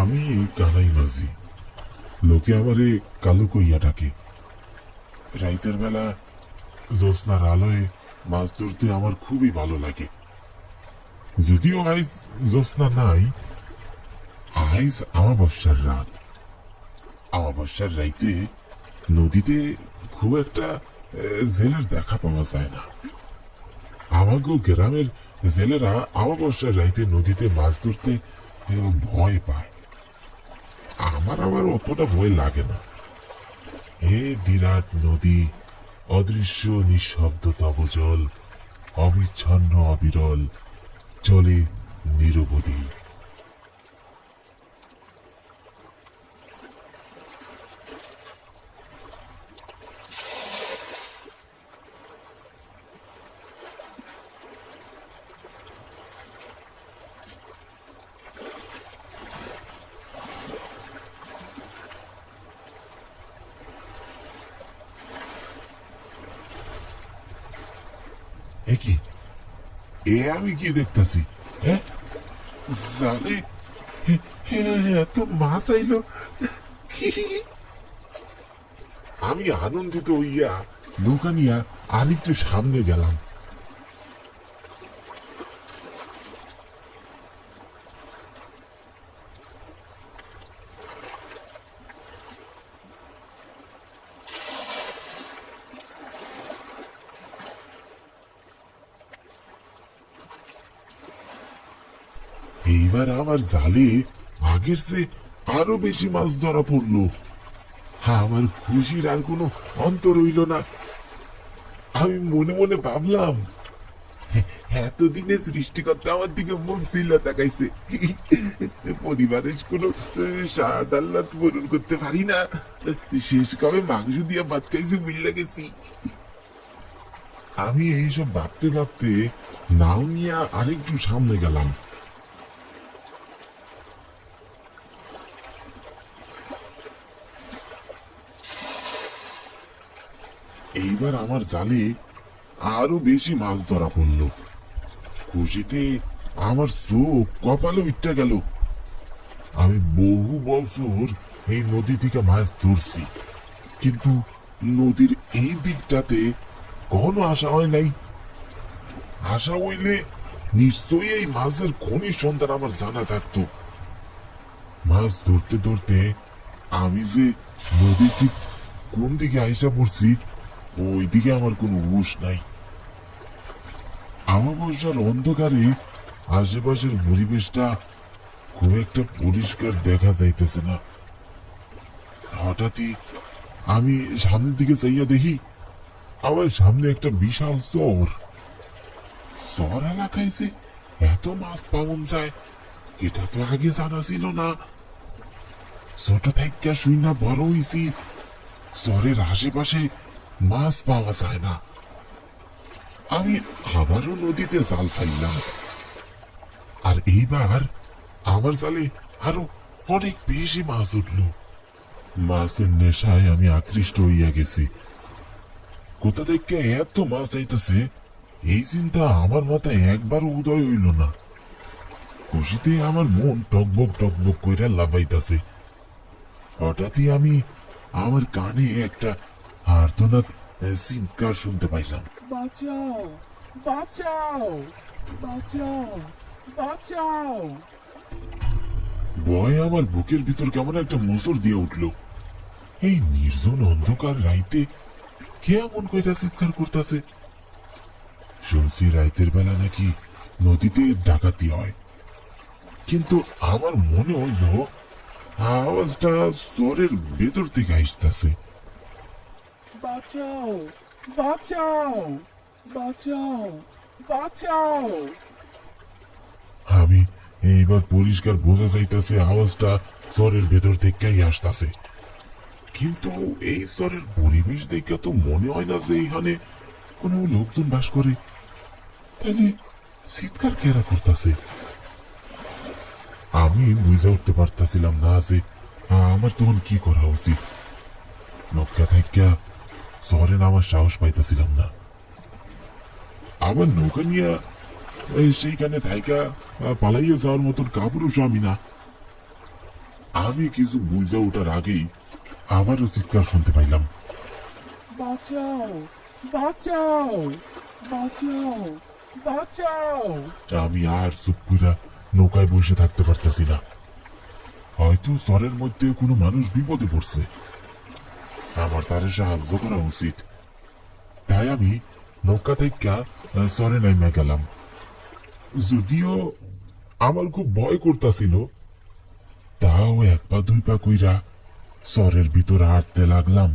আমি কানাই মাঝি, লোকে আমারে কালু কইয়া ডাকে। রাইতের বেলা জ্যোৎস্নার আলোয় মাছ ধরতে আমার খুবই ভালো লাগে। যদিও আইজ জ্যোৎস্না নাই, আইজ আমাবস্যার রাত। আমাবস্যার রাইতে নদীতে খুব একটা জেলের দেখা পাওয়া যায় না। আমাগো গ্রামের জেলেরা আমাবস্যার রাইতে নদীতে মাছ ধরতে ভয় পায়। আমার আবার অতটা ভয় লাগে না। হে বিরাট নদী, অদৃশ্য নিঃশব্দ তব জল, অবিচ্ছন্ন অবিরল চলে নিরবধি। কি এ আমি কি দেখতাছি? হ্যাঁ, জালে এত মাছ আইলো। আমি আনন্দিত হইয়া নৌকা নিয়া আরেকটু সামনে গেলাম। এইবার আমার জালে আগের চেয়ে আরো বেশি মাছ ধরা পড়লো। আমার খুশির আর কোনো অন্ত রইল না। আমি মনে মনে ভাবলাম, এতদিনে সৃষ্টিকর্তা আমার দিকে মুখ দিলা তাকাইছে। পরিবারের কোনো স্বাদ আহ্লাদ পূরণ করতে পারি না, শেষ কবে মাংস দিয়ে ভাত খাইছে মিল্লা গেছি। আমি এইসব ভাবতে ভাবতে নাও নিয়ে আরেকটু সামনে গেলাম। এইবার আমার জালে আরো বেশি মাছ ধরা পড়লো। খুশিতে আমার চোখ কপালে উঠতে গেল। আমি বহু বছর এই নদী থেকে মাছ ধরছি, কিন্তু নদীর এই দিকটাতে কখনো আসা হয় নাই। আশা হইলে নিশ্চয়ই এই মাছের খনির সন্ধান আমার জানা থাকতো। মাছ ধরতে ধরতে আমি যে নদীর ঠিক কোন দিকে আইসা পড়ছি ওইদিকে আমার কোনো হুঁশ নাই। আমাবস্যার অন্ধকারে আশেপাশের পরিবেশটা খুব একটা পরিষ্কার দেখা যাইতেছে না। হঠাৎই আমি সামনের দিকে চাইয়া দেখি, আমার সামনে একটা বিশাল চর। চর এলাকায় যে এত মাছ পাওয়া যায় এটা তো আগে জানা ছিল না। ছোট থেকে শুই না বড় হইছি, চরের আশেপাশে মাছ পাওয়া যায় না। আমি আবারও নদীতে জাল ফেললাম, আর এইবার আমার জালে আরো অনেক বেশি মাছ উঠল। মাছের নেশায় আমি আকৃষ্ট হইয়া গেছি। কোথা থেকে এত মাছ আইতাছে এই চিন্তা আমার মাথায় একবারও উদয় হইল না। খুশিতে আমার মন টকবক টকবক কইরা লাফাইতাছে। হঠাৎই আমি আমার কানে একটা আর্তনাদ চিৎকার শুনতে পাইলাম। বাঁচাও, বাঁচাও, বাঁচাও, বাঁচাও। ভয়ে আমার বুকের ভিতর কেমন একটা মোচড় দিয়ে উঠল। এই নির্জন অন্ধকার রাইতে কে এমন কইরা চিৎকার করতেছে? শুনছি রাইতের বেলা নাকি নদীতে ডাকাতি হয়, কিন্তু আমার মনে হইল আওয়াজটা চরের ভেতর থেকে আসতেছে। বাঁচাও, বাঁচাও, বাঁচাও, বাঁচাও। আমি এইবার পরিষ্কার বোঝা যাইতেছে আওয়াজটা চরের ভেতর থেকেই আসতেছে, কিন্তু এই চরের পরিবেশ দেখে তো মনে হয় না যে এখানে কোনো লোকজন বাস করে। তাহলে চিৎকার কেরা করতেছে? আমি বুঝে উঠতে পারতেছিলাম না যে আমার তখন কি করা উচিত। নৌকা থেকে শহরে নামার সাহস পাইতেছিলাম না। আমার নৌকা নিয়ে সেইখানে থাইকা পালাইয়া যাওয়ার মতন কাপুরুষ আমি না। আমি কিছু বুঝে ওঠার আগেই আবারও চিৎকার শুনতে পাইলাম। বাঁচাও, বাঁচাও, বাঁচাও, বাঁচাও। আমি আর চুপ কইরা নৌকায় বসে থাকতে পারতেছি না। হয়তো চরের মধ্যে কোনো মানুষ বিপদে পড়ছে, আমার তারে সাহায্য করা উচিত। তাই আমি নৌকা থেকে চরে নাইমা গেলাম। যদিও আমার খুব ভয় করতেছিল, তাও এক পা দুই পা কইরা চরের ভিতরে হাঁটতে লাগলাম।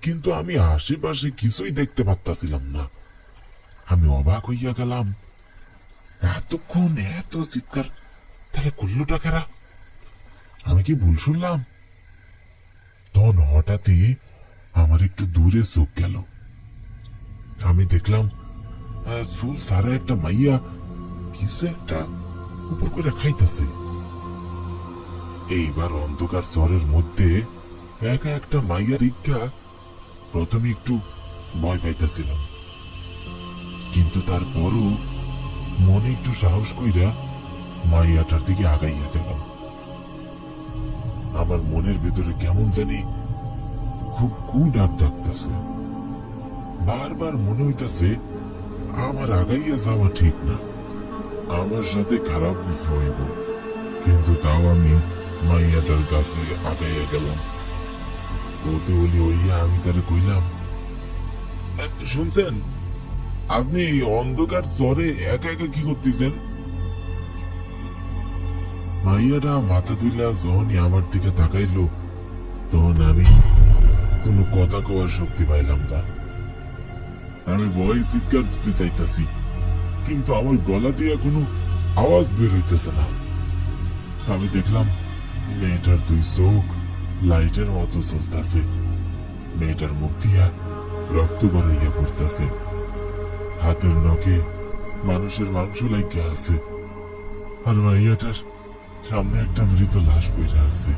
কিন্তু আমি আশেপাশে কিছুই দেখতে পারতাছিলাম না। আমি অবাক হইয়া গেলাম, এতক্ষণ এত চিৎকার তাহলে করলোটা কারা? আমি কি ভুল শুনলাম? তখন হঠাৎই আমার একটু দূরে চোখ গেল। আমি দেখলাম চুল সারা একটা মাইয়া কিছু একটা উপর করে খাইতেছে। এইবার অন্ধকার চরের মধ্যে একা একটা মাইয়া দীক্ষা প্রথমে একটু ভয় পাইতেছিলাম, কিন্তু তারপরও মনে একটু সাহস কইরা মাইয়াটার দিকে আগাইয়া গেলাম। আমার মনের ভিতরে কেমন জানি খুব ডাক ডাকতেছে। বারবার মনে হইতাছে আমার আগাইয়া যাওয়া ঠিক না, আমার সাথে খারাপ কিছু হইব। কিন্তু তাও আমি মাইয়াটার কাছে আগাইয়া গেলাম। কৌতূহলী হইয়া আমি তারে কইলাম, শুনছেন, আপনি এই অন্ধকার চরে একা একা কি করতেছেন? মাইয়াটা মাথা তুইলা যখনই আমার দিকে তাকাইলো, তখন আমি কোনো কথা কওয়ার শক্তি পাইলাম না। আমি ভয়ে চিৎকার দিতে চাইতাছি, কিন্তু আমার গলা দিয়ে কোনো আওয়াজ বের হইতেছে না। আমি দেখলাম মেয়েটার দুই চোখ লাইটের মতো চলতেছে, মেয়েটার মুখ দিয়া রক্ত গড়াইয়া পড়তেছে, হাতের নখে মানুষের মাংস লাগিয়া আছে, আর মাইয়াটার সামনে একটা মৃত লাশ পড়ে আছে।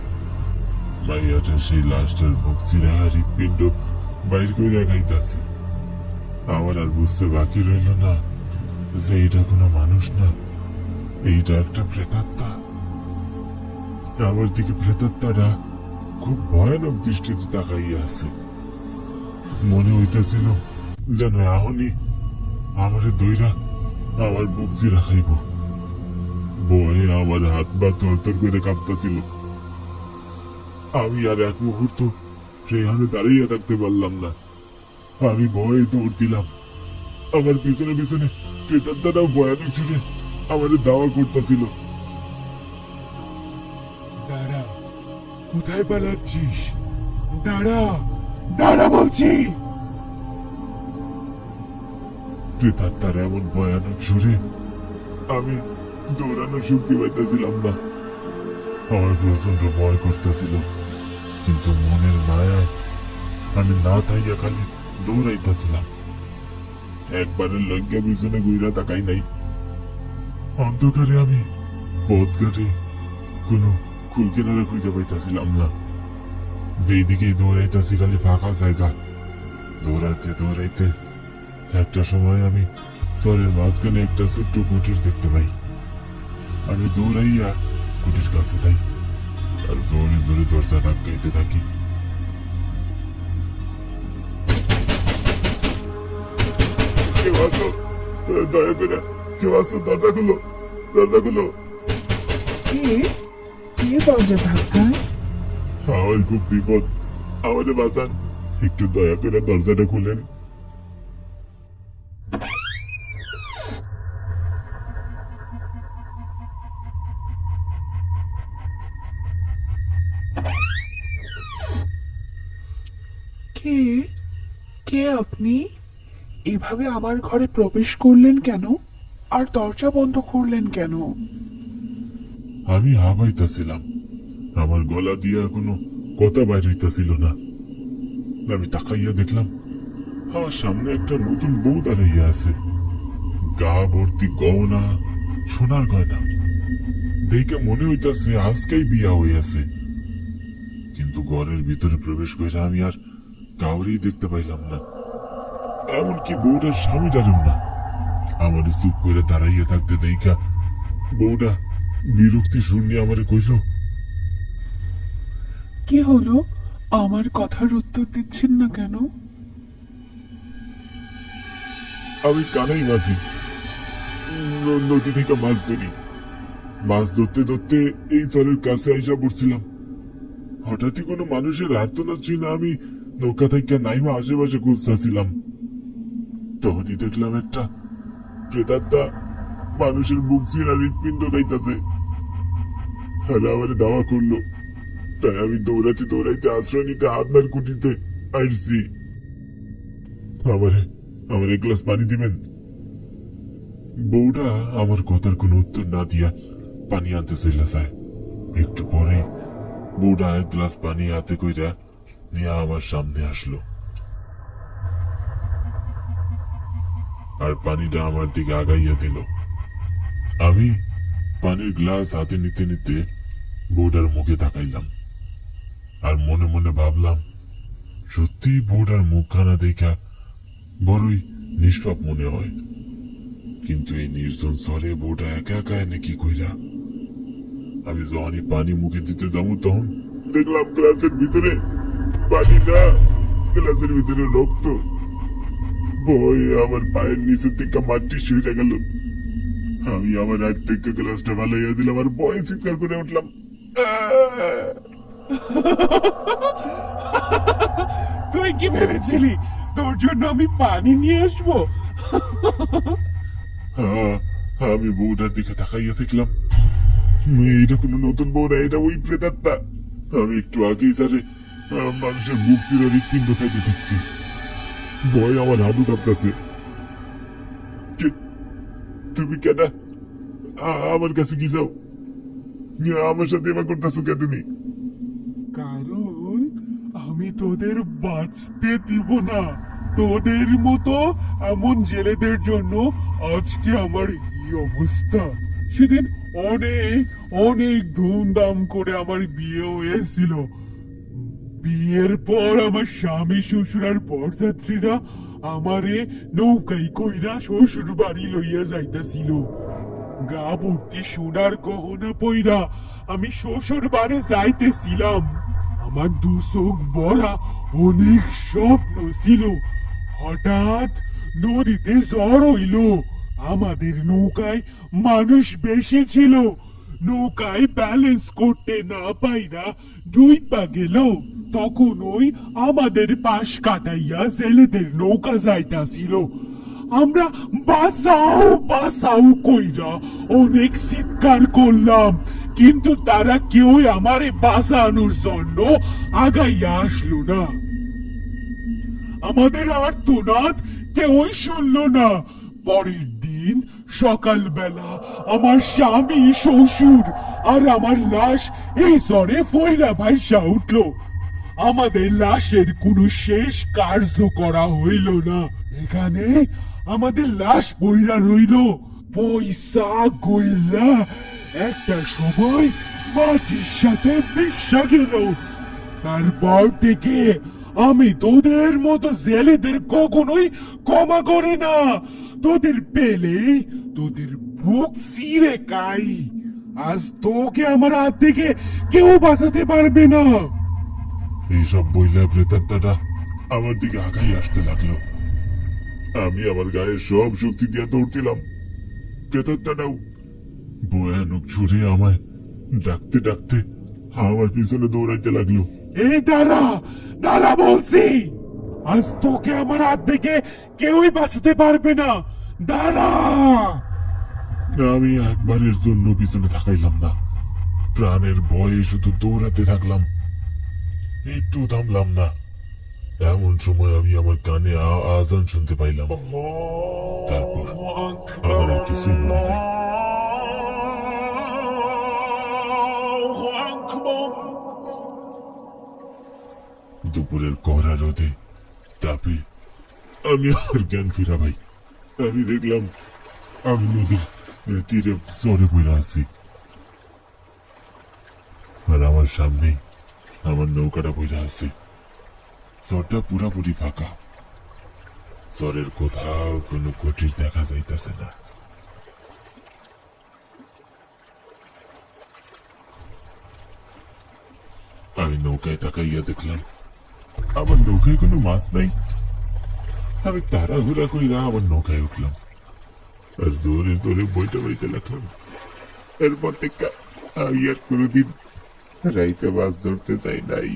মাইয়াটার সেই লাশটার মুখ চিরা হৃৎপিণ্ড বাইর করে খাইতাছে। আমার আর বুঝতে বাকি রইল না যে এটা কোনো মানুষ না, এইটা একটা প্রেতাত্মা। আমার দিকে প্রেতাত্মাটা খুব ভয়ানক দৃষ্টিতে তাকাইয়া আছে। মনে হইতেছিল যেন এখনই আমারে দইরা আমার বুক চিরা খাইব। ভয়ে আমার হাত পা তরতর করে কাঁপতেছিল। আমি আর এক মুহূর্ত সেখানে দাঁড়িয়ে থাকতে পারলাম না। আমি ভয়ে দৌড় দিলাম। আমার পিছনে পিছনে প্রেতাত্মাটাও ভয়ানক ছুটে আমাদের দাওয়া করতেছিল। দাঁড়া, কোথায় পালাচ্ছিস? দাঁড়া, দাঁড়া বলছি। প্রেতাত্মার এমন ভয়ানক সুরে আমি দৌড়ানোর শক্তি পাইতেছিলাম না। আমার প্রচন্ড ভয় করতেছিল, কিন্তু মনের মায়ায় আমি না থাইয়া খালি দৌড়াইতেছিলাম। একবারের লজ্ঞা পিছনে গুইরা তাকাই নাই। অন্ধকারে আমি পথ ঘাটে কোনো কুল কিনারা খুঁজে পাইতেছিলাম না। যেই দিকেই দৌড়াইতেছি খালি ফাঁকা জায়গা। দৌড়াইতে দৌড়াইতে একটা সময় আমি চরের মাঝখানে একটা ছোট্ট কুটির দেখতে পাই। আমি দৌড়াইয়া কুটির কাছে যাই আর জোরে জোরে দরজা ধাক্কাইতে থাকি। কেউ আসো, দয়া করে কেউ আসো, দরজা খুলো, দরজা খুলো। কে? কে দরজা ধাক্কায়? আমার খুব বিপদ, আমারে বাঁচান, একটু দয়া করে দরজাটা খুলেন। কে? কে আপনি? এভাবে আমার ঘরে প্রবেশ করলেন কেন? আর দরজা বন্ধ করলেন কেন? আমি হাবাইতাছিলাম, আমার গলা দিয়া কোনো কথা বাইর হইতাছিল না। আমি তাকাইয়া দেখলাম আমার সামনে একটা নতুন বউ দাঁড়াইয়া আছে, গা ভর্তি গহনা, সোনার গয়না। দেখে মনে হইতাছে আজকেই বিয়া হইয়াছে। কিন্তু ঘরের ভিতরে প্রবেশ করে আমি আর কাউরেই দেখতে পাইলাম না, এমনকি বউটার স্বামীটারেও না। আমার চুপ করে দাঁড়াইয়া থাকতে দেখা বউটা বিরক্তি শূন্য আমারে কইল, কি হলো? আমার কথার উত্তর দিচ্ছেন না কেন? আমি কানাই মাঝি, নদী থেকে মাছ ধরি। মাছ ধরতে ধরতে এই চরের কাছে আইসা পড়ছিলাম। হঠাৎই কোনো মানুষের আর্তনাদ ছিল, আমি নৌকা থেকে নাইমা আশেপাশে খুঁজতেছিলাম। তখনই দেখলাম একটা প্রেতাত্মা মানুষের মুখ চিরা হৃৎপিণ্ড খাইতেছে। হ্যালো আমারে দাওয়া করলো, তাই আমি দৌড়াইতে দৌড়াইতে আশ্রয় নিতে আপনার কুটিতে আসছি। আমারে আমার এক গ্লাস পানি দিবেন? বউটা আমার কথার কোনো উত্তর না দিয়া পানি আনতে চলে যায়। একটু পরে বউটা এক গ্লাস পানি হাতে কইরা নিয়ে আমার সামনে আসলো, আর পানিটা আমার দিকে আগাইয়া দিল। আমি পানির গ্লাস হাতে নিতে নিতে বউটার মুখে তাকাইলাম, আর মনে মনে ভাবলাম, সত্যি বউটার মুখখানা দেখা বড়ই নিষ্পাপ মনে হয়। কিন্তু এই নির্জন স্থলে বউটা একা একা এনে কি কইরা? আমি যখনই পানি মুখে দিতে যাবো তখন দেখলাম গ্লাসের ভিতরে পানি না, গ্লাসের ভিতরে রক্ত। ভয় আমার পায়ের নিচের থেকে মাটি শুয়ে গেল। আমি আমার হাত থেকে গ্লাসটা ভালাইয়া দিলাম আর ভয়ে চিৎকার করে উঠলাম, "আহ!" তুই কি ভেবেছিলি তোর জন্য আমি পানি নিয়ে আসবো? হ্যাঁ, আমি বউটার দিকে তাকাইয়া দেখলাম এটা কোনো নতুন বউ না, এটা ওই প্রেতাত্মা। আমি একটু আগেই যারে মানুষের মুখ চিরা হৃৎপিণ্ড খাইতে দেখছি। ভয় আমার হাঁটু কাঁপতেছে। তুমি কেন আমার কাছে কি যাও? আমার সাথে এবার করতেছো কে তুমি? কারণ আমি তোদের বাঁচতে দিব না। তোদের মতো এমন জেলেদের জন্য আজকে আমার এই অবস্থা। সেদিন অনেক অনেক ধুমধাম করে আমার বিয়ে হয়েছিল। বিয়ের পর আমার স্বামী শ্বশুর আর বরযাত্রীরা আমারে নৌকাই কইরা শ্বশুর বাড়ি লইয়া যাইতাছিল। গা ভর্তি সোনার গহনা পইরা আমি শ্বশুর বাড়ি যাইতেছিলাম। আমার দু চোখ ভরা অনেক স্বপ্ন ছিল। হঠাৎ নদীতে ঝড় হইল। আমাদের নৌকায় মানুষ বেশি ছিল। নৌকায় ব্যালেন্স করতে না পাইরা ডুইবা গেল। তখন ওই আমাদের পাশ কাটাইয়া জেলেদের নৌকা যাইতাছিল। আমরা বাঁচাও বাঁচাও কইরা অনেক চিৎকার করলাম, কিন্তু তারা কেউই আমারে বাঁচানোর জন্য আগাইয়া আসলো না। আমাদের আর্তনাদ কেউই শুনলো না। পরের দিন সকালবেলা আমার স্বামী শ্বশুর আর আমার লাশ এই জ্বরে ফইরা ভাইসা উঠলো। আমাদের লাশের কোনো শেষ কার্য করা হইল না। এখানে আমাদের লাশ বইরা রইল পয়সা গইলা একটা সময় মাটির সাথে মিশা গেল। তারপর থেকে আমি তোদের মতো জেলেদের কখনোই ক্ষমা করি না। তোদের পেলে তোদের বুক চিরে খাই। আজ তোকে আমার হাত থেকে কেউ বাঁচাতে পারবে না। এইসব বইলা প্রেতাত্মাটা আমার দিকে আগাই আসতে লাগলো। আমি আমার গায়ে সব শক্তি দিয়ে দৌড়ছিলাম। প্রেতাত্মাটাও ভয়ানক ছুড়ে আমায় ডাকতে ডাকতে আমার পিছনে দৌড়াইতে লাগলো। এই দাঁড়া দাঁড়া বলছি, আজ তোকে আমার হাত থেকে কেউই বাঁচাতে পারবে না। দাঁড়া। আমি একবারের জন্য পিছনে তাকাইলাম না। প্রাণের ভয়ে শুধু দৌড়াতে থাকলাম, একটু থামলাম না। এমন সময় আমি আমার কানে আজান শুনতে পাইলাম। তারপর আমার আর কিছুই মনে নাই। দুপুরের কড়া রোদে তাপে আমি আর জ্ঞান ফিরা ভাই। আমি দেখলাম আমি নদীর তীরে চরে পড়ে আছি, আর আমার সামনে আমার নৌকাটা বইরা আছে। চরটা পুরাপুরি ফাঁকা। চরের কোথাও কোনো কুটির দেখা যাইতেছে না। আমি নৌকায় তাকাইয়া দেখলাম আমার নৌকায় কোনো মাছ নাই। আমি তাড়াহুড়া কইরা আমার নৌকায় উঠলাম আর জোরে জোরে বইটা বইতে লাগলাম। এরপর থেকে আমি আর কোনোদিন রাইতে মাছ ধরতে চাই নাই।